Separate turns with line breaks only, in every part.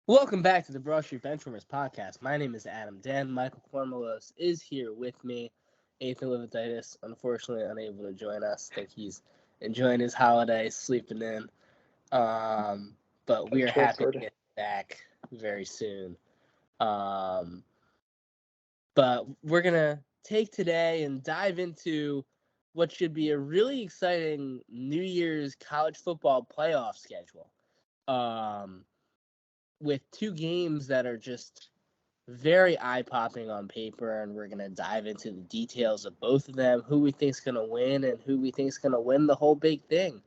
Welcome back to the Broad Street Benchwarmers podcast. My name is Adam Dan. Michael Cormelos is here with me. Ethan Livatitis, unfortunately unable to join us. I think he's enjoying his holiday, sleeping in. But we
Like
are happy to
12:30.
get back very soon. Um, but we're going to take today and dive into what should be a really exciting New Year's college football playoff schedule. Um, with two games that are just very eye-popping on paper, and we're going to dive into the details of both of them, who we think's going to win and who we think's going to win the whole big thing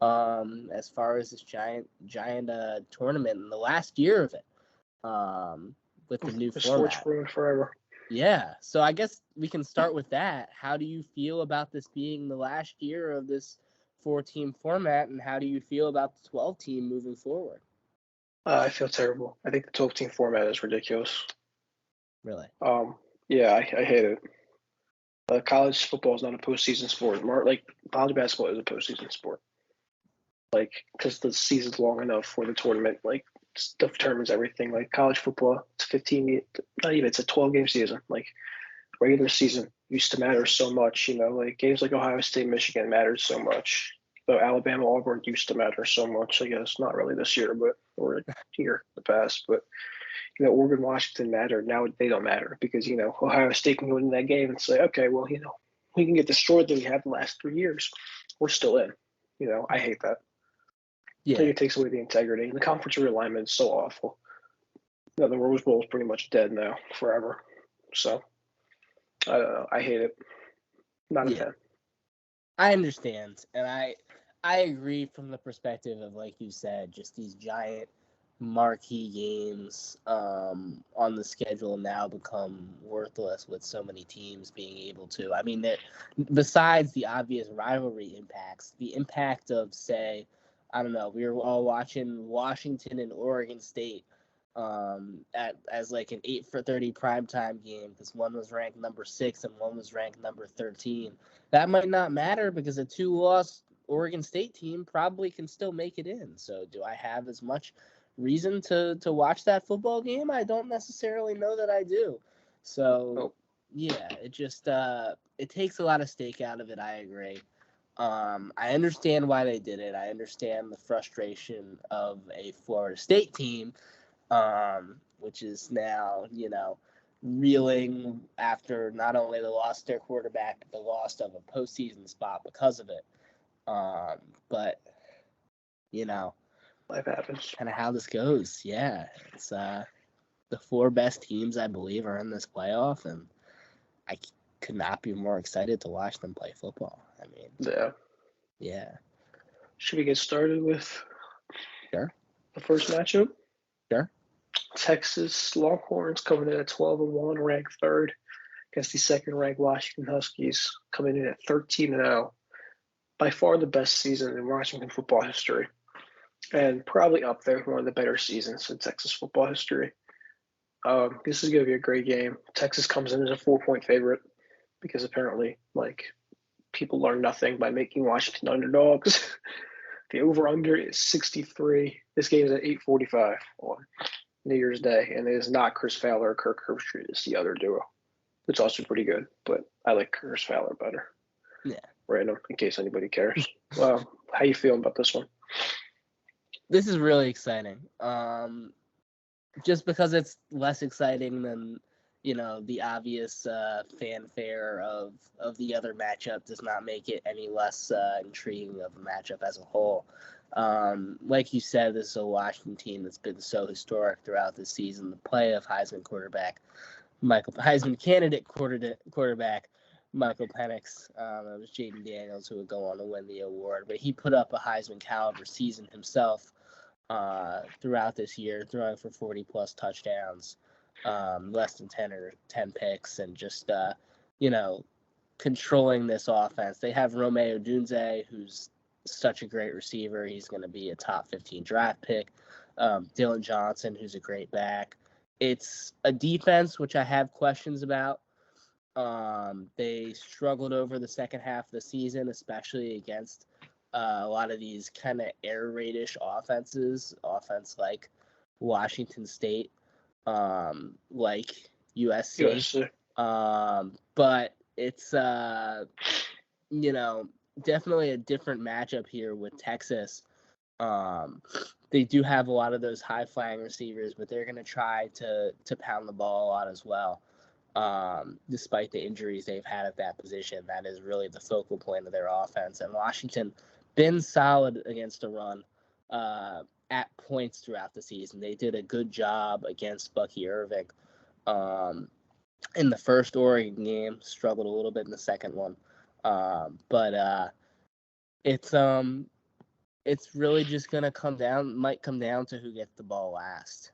as far as this giant tournament in the last year of it with the new
The sports
format.
ruined forever.
Yeah, so I guess we can start with that. How do you feel about this being the last year of this four-team format, and how do you feel about the 12-team moving forward?
I feel terrible. I think the 12-team format is ridiculous.
Really?
Um, yeah, I hate it. College football is not a postseason sport. More like college basketball is a postseason sport. Like because the season's long enough for the tournament. Like stuff determines everything. Like college football, it's 15. Not even. It's a 12-game season. Like regular season used to matter so much. Like games like Ohio State, Michigan mattered so much. So Alabama, Auburn used to matter so much. I guess not really this year, but or here in the past. But Oregon, Washington mattered. Now they don't matter because Ohio State can go into that game and say, okay, well, we can get destroyed that we have the last 3 years. We're still in. I hate that. I think
Yeah.
it takes away the integrity. The conference realignment is so awful. The Rose Bowl is pretty much dead now, forever. So I don't know. I hate it. Not a
Yeah.
fan.
I understand, and I agree from the perspective of, like you said, just these giant marquee games on the schedule now become worthless with so many teams being able to. I mean, that besides the obvious rivalry impacts, the impact of, say, I don't know, we were all watching Washington and Oregon State at as like an 8 for 30 primetime game because one was ranked number 6 and one was ranked number 13. That might not matter because a 2-loss Oregon State team probably can still make it in. So do I have as much reason to watch that football game? I don't necessarily know that I do. So
Oh,
yeah, it just it takes a lot of stake out of it. I agree. I understand why they did it. I understand the frustration of a Florida State team, which is now, reeling after not only the loss of their quarterback, but the loss of a postseason spot because of it. But, you know,
life happens.
kind of how this goes. Yeah, it's the four best teams, I believe, are in this playoff, and I could not be more excited to watch them play football. I mean,
Yeah.
yeah,
Should we get started with
sure,
the first matchup?
sure.
Texas Longhorns coming in at 12-1, ranked third, against the second-ranked Washington Huskies coming in at 13-0. By far the best season in Washington football history, and probably up there with one of the better seasons in Texas football history. This is going to be a great game. Texas comes in as a 4-point favorite because apparently, people learn nothing by making Washington underdogs. The over/under is 63. This game is at 8:45 on New Year's Day, and it is not Chris Fowler or Kirk Herbstreit. It's the other duo. It's also pretty good, but I like Chris Fowler better.
Yeah,
Random, in case anybody cares. How you feeling about this one?
this is really exciting. Just because it's less exciting than the obvious fanfare of the other matchup does not make it any less intriguing of a matchup as a whole. Like you said, this is a Washington team that's been so historic throughout the season. The play of Heisman candidate quarterback Michael Penix. It was Jaden Daniels who would go on to win the award, but he put up a Heisman caliber season himself throughout this year, throwing for 40 plus touchdowns, less than 10 picks, and just you know controlling this offense. They have Romeo Dunze, who's such a great receiver. He's going to be a top 15 draft pick. Dylan Johnson, who's a great back. It's a defense which I have questions about. They struggled over the second half of the season, especially against a lot of these kind of air raidish offense like Washington State, like USC.
USC.
But it's definitely a different matchup here with Texas. They do have a lot of those high flying receivers, but they're going to try to pound the ball a lot as well. Despite the injuries they've had at that position, that is really the focal point of their offense. And Washington been solid against the run at points throughout the season. They did a good job against Bucky Irving in the first Oregon game. Struggled a little bit in the second one, but it's really just gonna might come down to who gets the ball last.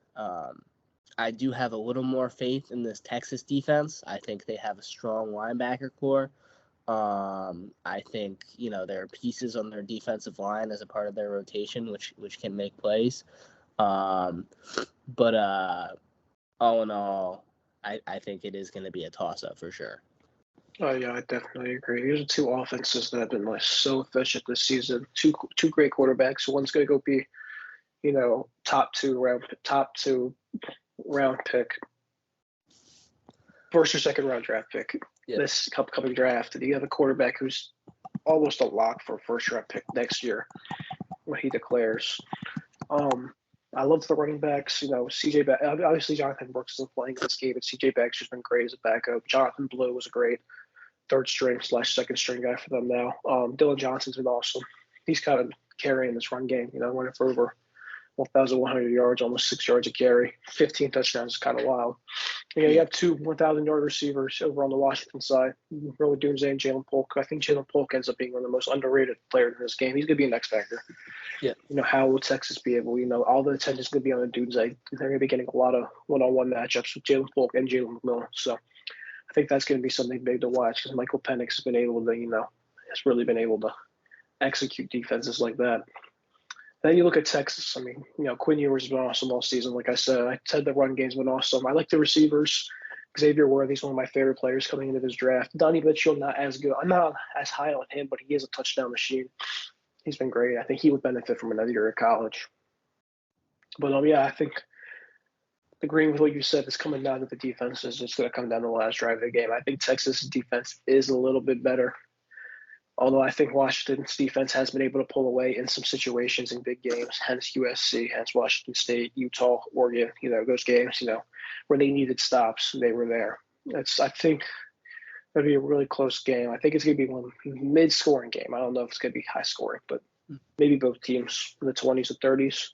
I do have a little more faith in this Texas defense. I think they have a strong linebacker core. I think there are pieces on their defensive line as a part of their rotation, which can make plays. But all in all, I think it is going to be a toss-up for sure.
Oh yeah, I definitely agree. These are two offenses that have been so efficient this season. Two great quarterbacks. One's going to go be, top two round pick, first or second round draft pick. Yep. This upcoming draft, and you have a quarterback who's almost a lock for a first round pick next year when he declares. I love the running backs. CJ obviously Jonathan Brooks isn't playing this game, but CJ Baxter's been great as a backup. Jonathan Blue was a great third string / second string guy for them now. Dylan Johnson's been awesome. He's kind of carrying this run game. Running for over 1,100 yards, almost 6 yards a carry, 15 touchdowns is kind of wild. You have two 1,000-yard receivers over on the Washington side, Roy Doomsday and Jalen Polk. I think Jalen Polk ends up being one of the most underrated players in this game. He's going to be an X factor.
Yeah.
How will Texas be able? All the attention is going to be on the Doomsday. They're going to be getting a lot of one-on-one matchups with Jalen Polk and Jalen McMillan. So I think that's going to be something big to watch because Michael Penix has been able to, has really been able to execute defenses like that. Then you look at Texas. Quinn Ewers has been awesome all season. Like I said the run game's been awesome. I like the receivers. Xavier Worthy's one of my favorite players coming into this draft. Donnie Mitchell, not as good. I'm not as high on him, but he is a touchdown machine. He's been great. I think he would benefit from another year at college. But I think agreeing with what you said, is coming down to the defense. It's just going to come down to the last drive of the game. I think Texas' defense is a little bit better. Although I think Washington's defense has been able to pull away in some situations in big games, hence USC, hence Washington State, Utah, Oregon, those games, where they needed stops, they were there. I think it'll be a really close game. I think it's going to be one mid-scoring game. I don't know if it's going to be high scoring, but maybe both teams in the 20s or 30s.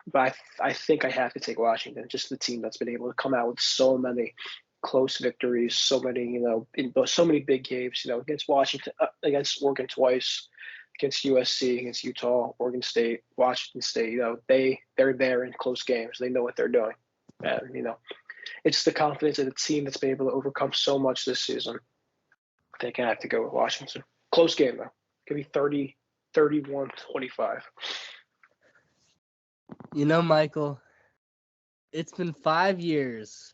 But I think I have to take Washington, just the team that's been able to come out with so many close victories, so many, in so many big games, against Washington, against Oregon twice, against USC, against Utah, Oregon State, Washington State. They're there in close games. They know what they're doing. And, it's the confidence of the team that's been able to overcome so much this season. I think I have to go with Washington. Close game, though. It could be 31-25.
Michael, it's been 5 years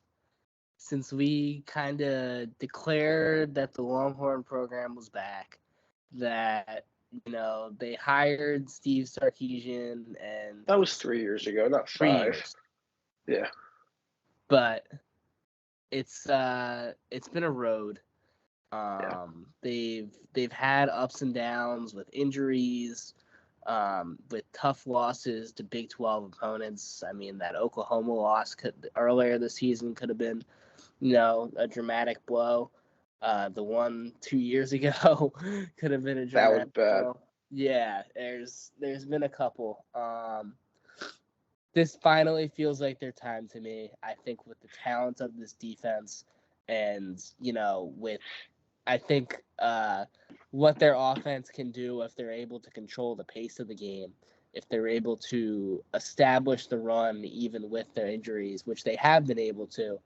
since we kind of declared that the Longhorn program was back, that, they hired Steve Sarkisian, and
that was 3 years ago, not 5. Yeah.
But it's been a road. They've had ups and downs with injuries, with tough losses to Big 12 opponents. That Oklahoma loss earlier this season could have been, a dramatic blow. The one 2 years ago could have been a dramatic blow. Yeah, there's been a couple. This finally feels like their time to me. I think with the talent of this defense and, I think what their offense can do if they're able to control the pace of the game, if they're able to establish the run even with their injuries, which they have been able to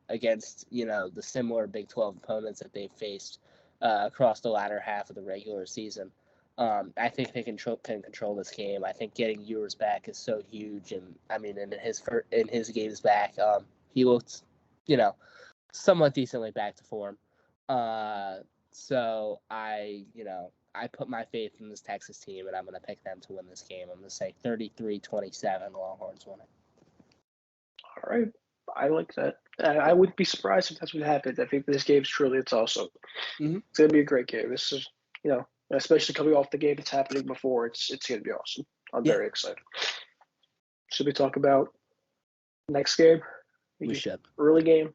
against, the similar Big 12 opponents that they've faced across the latter half of the regular season. I think they can control this game. I think getting Ewers back is so huge, and in his games back, he looked, somewhat decently back to form. So I I put my faith in this Texas team, and I'm going to pick them to win this game. I'm going to say 33-27, Longhorns win it.
All right. I like that. I wouldn't be surprised if that's what happens. I think this game's truly a toss-up.
Mm-hmm.
It's going to be a great game. This is, especially coming off the game that's happening before, it's going to be awesome. I'm very excited. Should we talk about next game?
We should.
Early game.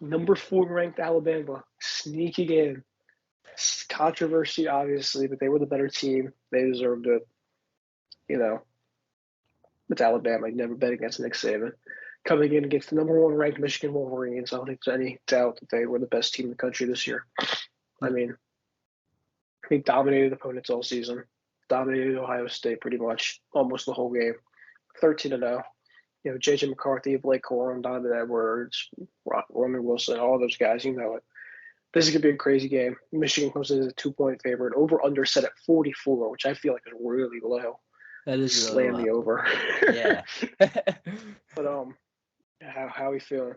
Number 4 ranked Alabama sneaking in. Controversy, obviously, but they were the better team. They deserved it. It's Alabama. I'd never bet against Nick Saban. Coming in against the number 1 ranked Michigan Wolverines, I don't think there's any doubt that they were the best team in the country this year. I mean, they dominated opponents all season. Dominated Ohio State pretty much almost the whole game. 13-0. J.J. McCarthy, Blake Corum, Donovan Edwards, Roman Wilson, all those guys, it. This is going to be a crazy game. Michigan comes in as a 2-point favorite. Over-under set at 44, which I feel like is really low.
That is
Slam me over.
Yeah.
But how are we feeling?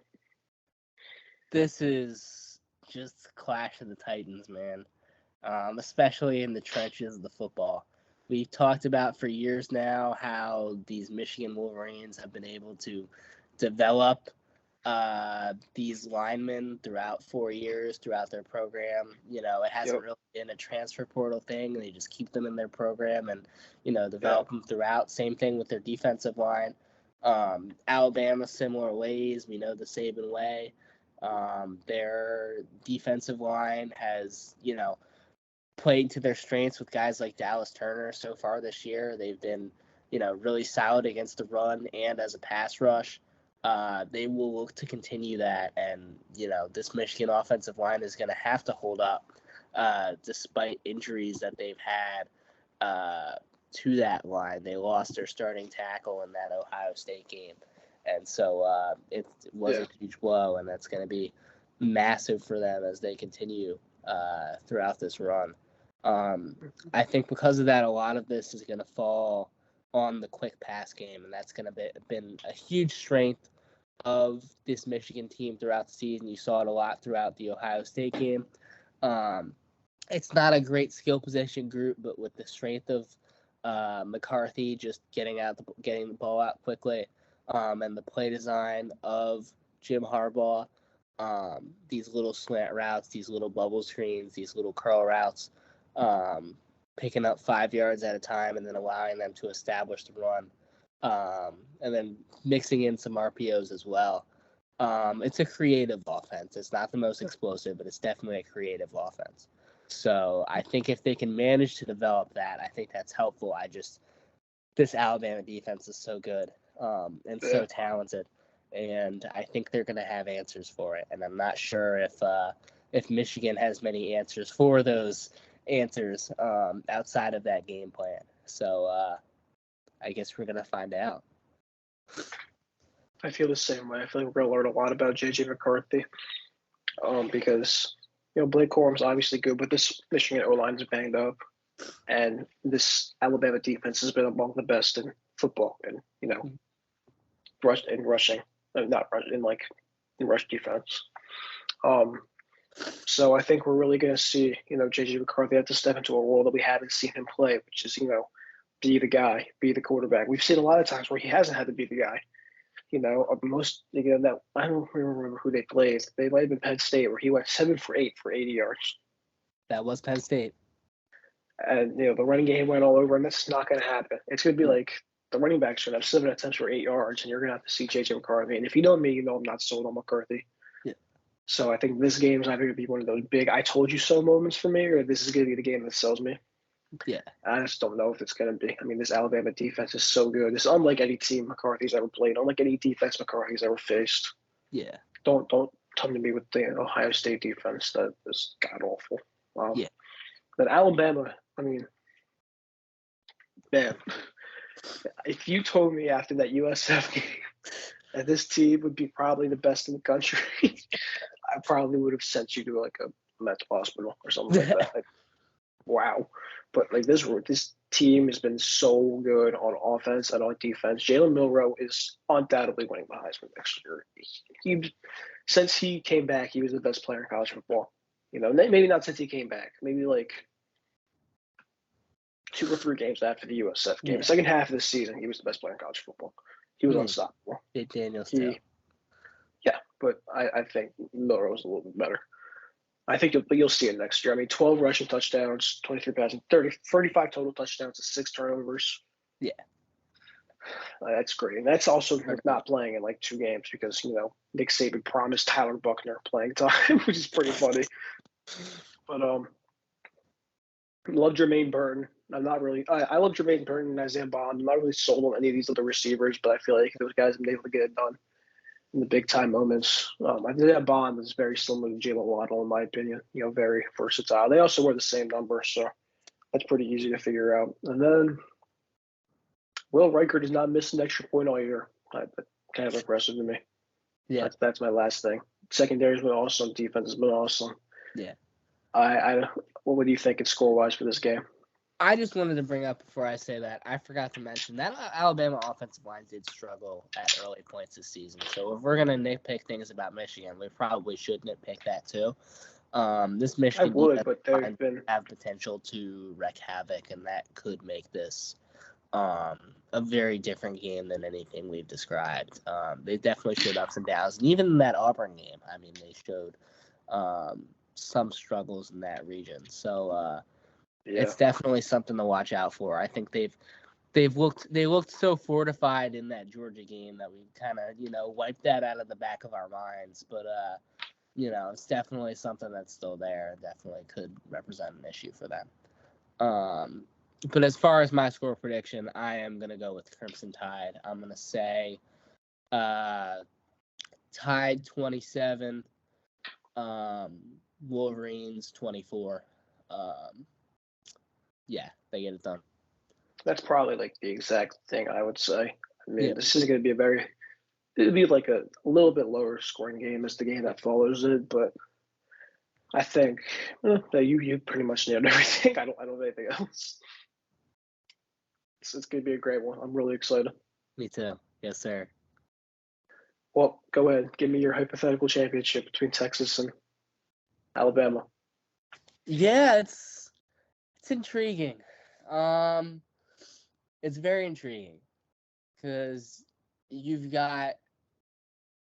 This is just Clash of the Titans, man. Especially in the trenches of the football. We've talked about for years now how these Michigan Wolverines have been able to develop these linemen throughout 4 years, throughout their program. It hasn't really been a transfer portal thing. They just keep them in their program and, develop them throughout. Same thing with their defensive line. Alabama, similar ways. We know the Saban way. Their defensive line has, played to their strengths with guys like Dallas Turner so far this year. They've been, really solid against the run and as a pass rush. They will look to continue that, and this Michigan offensive line is going to have to hold up despite injuries that they've had to that line. They lost their starting tackle in that Ohio State game, and so it was a huge blow, and that's going to be massive for them as they continue throughout this run. I think because of that, a lot of this is going to fall on the quick pass game, and that's going to be been a huge strength of this Michigan team throughout the season. You saw it a lot throughout the Ohio State game. It's not a great skill position group, but with the strength of McCarthy just getting the ball out quickly, and the play design of Jim Harbaugh, these little slant routes, these little bubble screens, these little curl routes, picking up 5 yards at a time and then allowing them to establish the run, and then mixing in some RPOs as well. It's a creative offense. It's not the most explosive, but it's definitely a creative offense. So I think if they can manage to develop that, I think that's helpful. This Alabama defense is so good and so talented, and I think they're going to have answers for it. And I'm not sure if Michigan has many answers for those answers outside of that game plan. So I guess we're going to find out.
I feel the same way. I feel like we're going to learn a lot about J.J. McCarthy because, Blake Corum's obviously good, but this Michigan O-line is banged up. And this Alabama defense has been among the best in football and, rushing. Not rush, in rush defense. So I think we're really going to see, J.J. McCarthy have to step into a role that we haven't seen him play, which is, be the guy, be the quarterback. We've seen a lot of times where he hasn't had to be the guy. That I don't remember who they played. They might have been Penn State, where he went 7 for 8 for 80 yards.
That was Penn State.
And the running game went all over, and that's not going to happen. It's going to be like the running backs are going to have 7 attempts for 8 yards, and you're going to have to see J.J. McCarthy. And if you know me, I'm not sold on McCarthy.
Yeah.
So I think this game is either going to be one of those big "I told you so" moments for me, or this is going to be the game that sells me.
Yeah.
I just don't know if it's going to be. I mean, this Alabama defense is so good. It's unlike any team McCarthy's ever played, unlike any defense McCarthy's ever faced.
Yeah.
Don't come to me with the Ohio State defense that is god awful.
Yeah.
But Alabama, I mean, man, if you told me after that USF game that this team would be probably the best in the country, I probably would have sent you to like a mental hospital or something like that. Like, wow. But like this team has been so good on offense and on defense. Jalen Milroe is undoubtedly winning the Heisman next year. Since he came back, he was the best player in college football. Maybe not since he came back. Maybe like 2 or 3 games after the USF game.
Yeah.
The second half of the season, he was the best player in college football. He was
Yeah.
unstoppable.
Jake Daniels too.
Yeah, but I think Miller was a little bit better. I think you'll see it next year. I mean, 12 rushing touchdowns, 23 passing, 35 total touchdowns, and 6 turnovers.
Yeah.
That's great. And that's also with not playing in like 2 games because, Nick Saban promised Tyler Buckner playing time, which is pretty funny. But love Jermaine Burton. I'm not really. I love Jermaine Burton and Isaiah Bond. I'm not really sold on any of these other receivers, but I feel like those guys have been able to get it done in the big time moments. Isaiah Bond is very similar to Jalen Waddle in my opinion. Very versatile. They also wear the same number, so that's pretty easy to figure out. And then Will Reichert has not missed an extra point all year. That's kind of impressive to me.
Yeah.
That's my last thing. Secondary's been awesome. Defense has been awesome.
Yeah.
What do you think score wise for this game?
I just wanted to bring up before I say that, I forgot to mention that Alabama offensive line did struggle at early points this season. So if we're going to nitpick things about Michigan, we probably should nitpick that too. This Michigan
but they've been
have potential to wreak havoc, and that could make this a very different game than anything we've described. They definitely showed ups and downs. And even in that Auburn game, I mean, they showed some struggles in that region. So it's definitely something to watch out for. I think they looked so fortified in that Georgia game that we kind of wiped that out of the back of our minds. But it's definitely something that's still there. Definitely could represent an issue for them. But as far as my score prediction, I am gonna go with Crimson Tide. I'm gonna say Tide 27, Wolverines 24. Yeah, they get it done.
That's probably like the exact thing I would say. I mean, This is going to be it'll be like a little bit lower scoring game as the game that follows it, but I think that you pretty much nailed everything. I don't have anything else. It's going to be a great one. I'm really excited.
Me too. Yes, sir.
Well, go ahead. Give me your hypothetical championship between Texas and Alabama.
Yeah, it's intriguing. It's very intriguing because you've got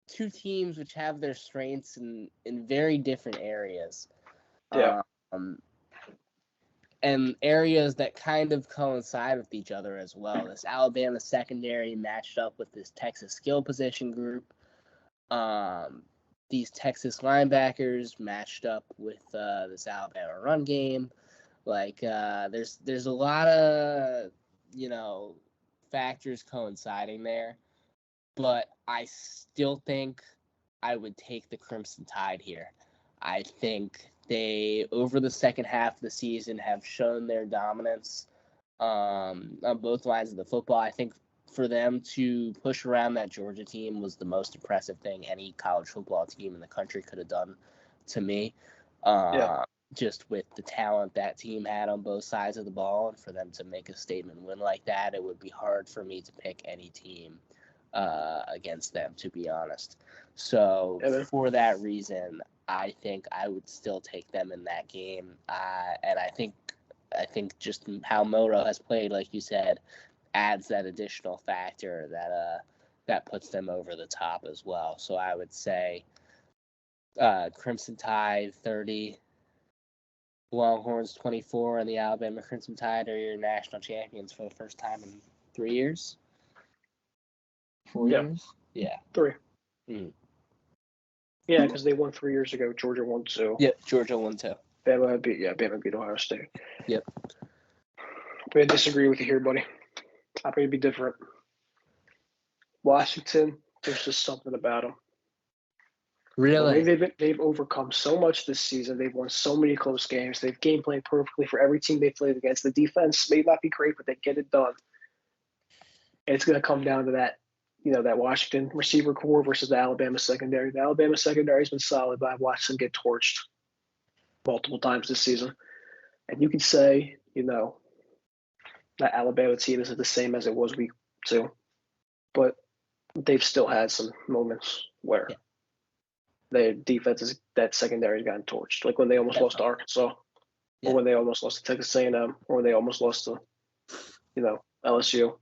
two teams which have their strengths in very different areas.
Yeah.
And areas that kind of coincide with each other as well. This Alabama secondary matched up with this Texas skill position group. These Texas linebackers matched up with this Alabama run game. Like there's a lot of factors coinciding there, but I still think I would take the Crimson Tide here. I think they, over the second half of the season, have shown their dominance on both lines of the football. I think for them to push around that Georgia team was the most impressive thing any college football team in the country could have done to me. Just with the talent that team had on both sides of the ball, and for them to make a statement win like that, it would be hard for me to pick any team against them, to be honest. So for that reason, I think I would still take them in that game. And I think just how Moto has played, like you said, adds that additional factor that puts them over the top as well. So I would say Crimson Tide 30, Longhorns 24, and the Alabama Crimson Tide are your national champions for the first time in 3 years. 4 years? Yeah.
3.
Mm-hmm.
Yeah, because they won 3 years ago. Georgia won 2.
Yep, Georgia won 2.
Bama beat Ohio State.
Yep.
But I disagree with you here, buddy. I'm going to be different. Washington, there's just something about them.
Really?
They've overcome so much this season. They've won so many close games. They've game played perfectly for every team they played against. The defense may not be great, but they get it done. And it's going to come down to that, that Washington receiver core versus the Alabama secondary. The Alabama secondary has been solid, but I've watched them get torched multiple times this season. And you could say, that Alabama team isn't the same as it was week 2, but they've still had some moments where their defense that secondary has gotten torched, like when they almost lost to Arkansas, or when they almost lost to Texas A&M, or when they almost lost to LSU.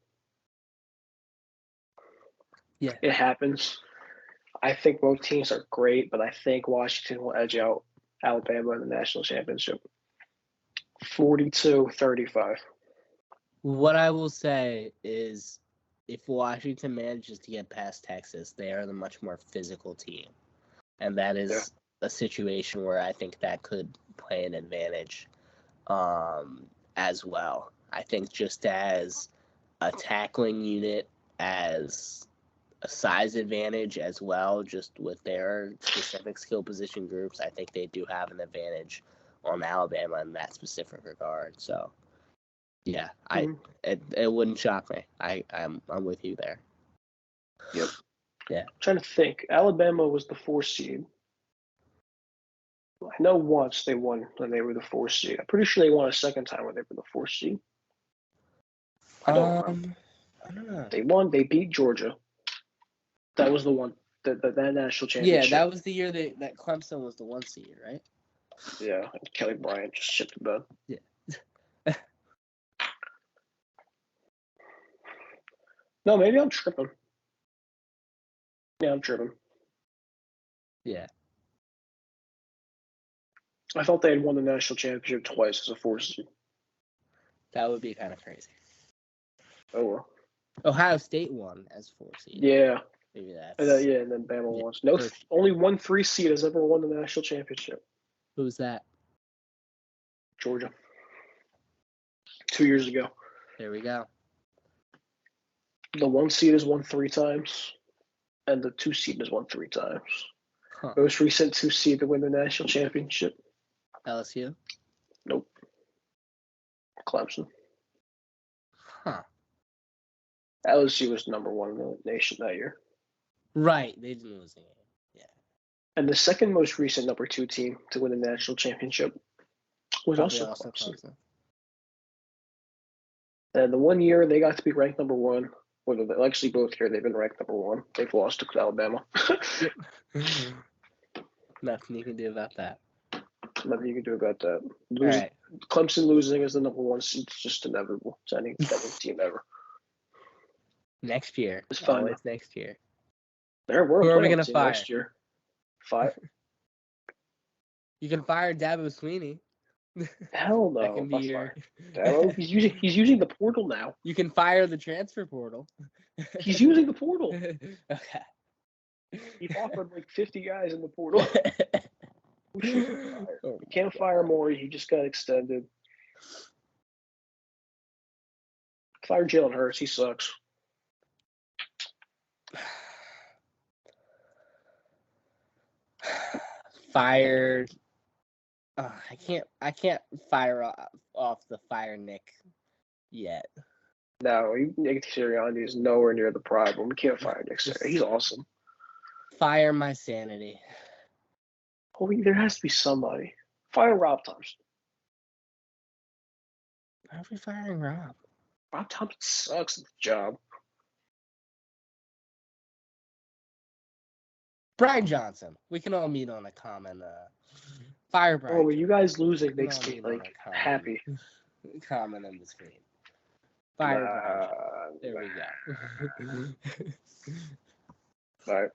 Yeah.
It happens. I think both teams are great, but I think Washington will edge out Alabama in the national championship. 42-35.
What I will say is if Washington manages to get past Texas, they are the much more physical team. And that is a situation where I think that could play an advantage as well. I think just as a tackling unit, as a size advantage as well, just with their specific skill position groups, I think they do have an advantage on Alabama in that specific regard. So, yeah, it wouldn't shock me. I'm with you there.
Yep.
Yeah.
I'm trying to think. Alabama was the 4th seed. I know once they won when they were the 4th seed. I'm pretty sure they won a second time when they were the 4th seed. I don't know. They won. They beat Georgia. That was the one. That national championship.
Yeah, that was the year that Clemson was the 1 seed, right?
Yeah, and Kelly Bryant just shit the bed.
Yeah.
No, maybe I'm tripping. Yeah, I'm tripping.
Yeah.
I thought they had won the national championship twice as a 4th seed.
That would be kind of crazy.
Oh well.
Ohio State won as 4 seed.
Yeah.
Maybe that's.
And then Bama won. No, only one 3 seed has ever won the national championship.
Who's that?
Georgia. 2 years ago.
There we go.
The 1 seed has won 3 times, and the 2 seed has won 3 times.
Huh.
Most recent 2 seed to win the national championship.
LSU?
Nope. Clemson.
Huh.
LSU was number 1 in the nation that year.
Right. They didn't lose the game. Yeah.
And the second most recent number 2 team to win the national championship was
Probably
also Clemson. And the 1 year they got to be ranked number 1, or actually both years they've been ranked number 1. They've lost to Alabama.
Nothing you can do about that.
Nothing you can do about that.
Right.
Clemson losing as the number 1 seed is just inevitable to any team ever.
Next year.
It's fun.
Always next year.
Who
are we going to fire?
Next year? Fire.
You can fire Dabo Swinney.
Hell no.
That can be your...
Dabo, he's using the portal now.
You can fire the transfer portal.
He's using the portal.
Okay.
He offered like 50 guys in the portal. You can't fire Maury. He just got extended. Fire Jalen Hurts. He sucks.
Fired. I can't fire off the fire Nick yet.
No, Nick Sirianni is nowhere near the problem. We can't fire Nick Sirianni. He's awesome.
Fire my sanity.
Oh, there has to be somebody. Fire Rob Thompson.
Why are we firing Rob?
Rob Thompson sucks at the job.
Brian Johnson. We can all meet on a common fire Brian.
Oh, you guys losing makes me like happy.
Common in between. Fire Brian Johnson. There we go.
All right.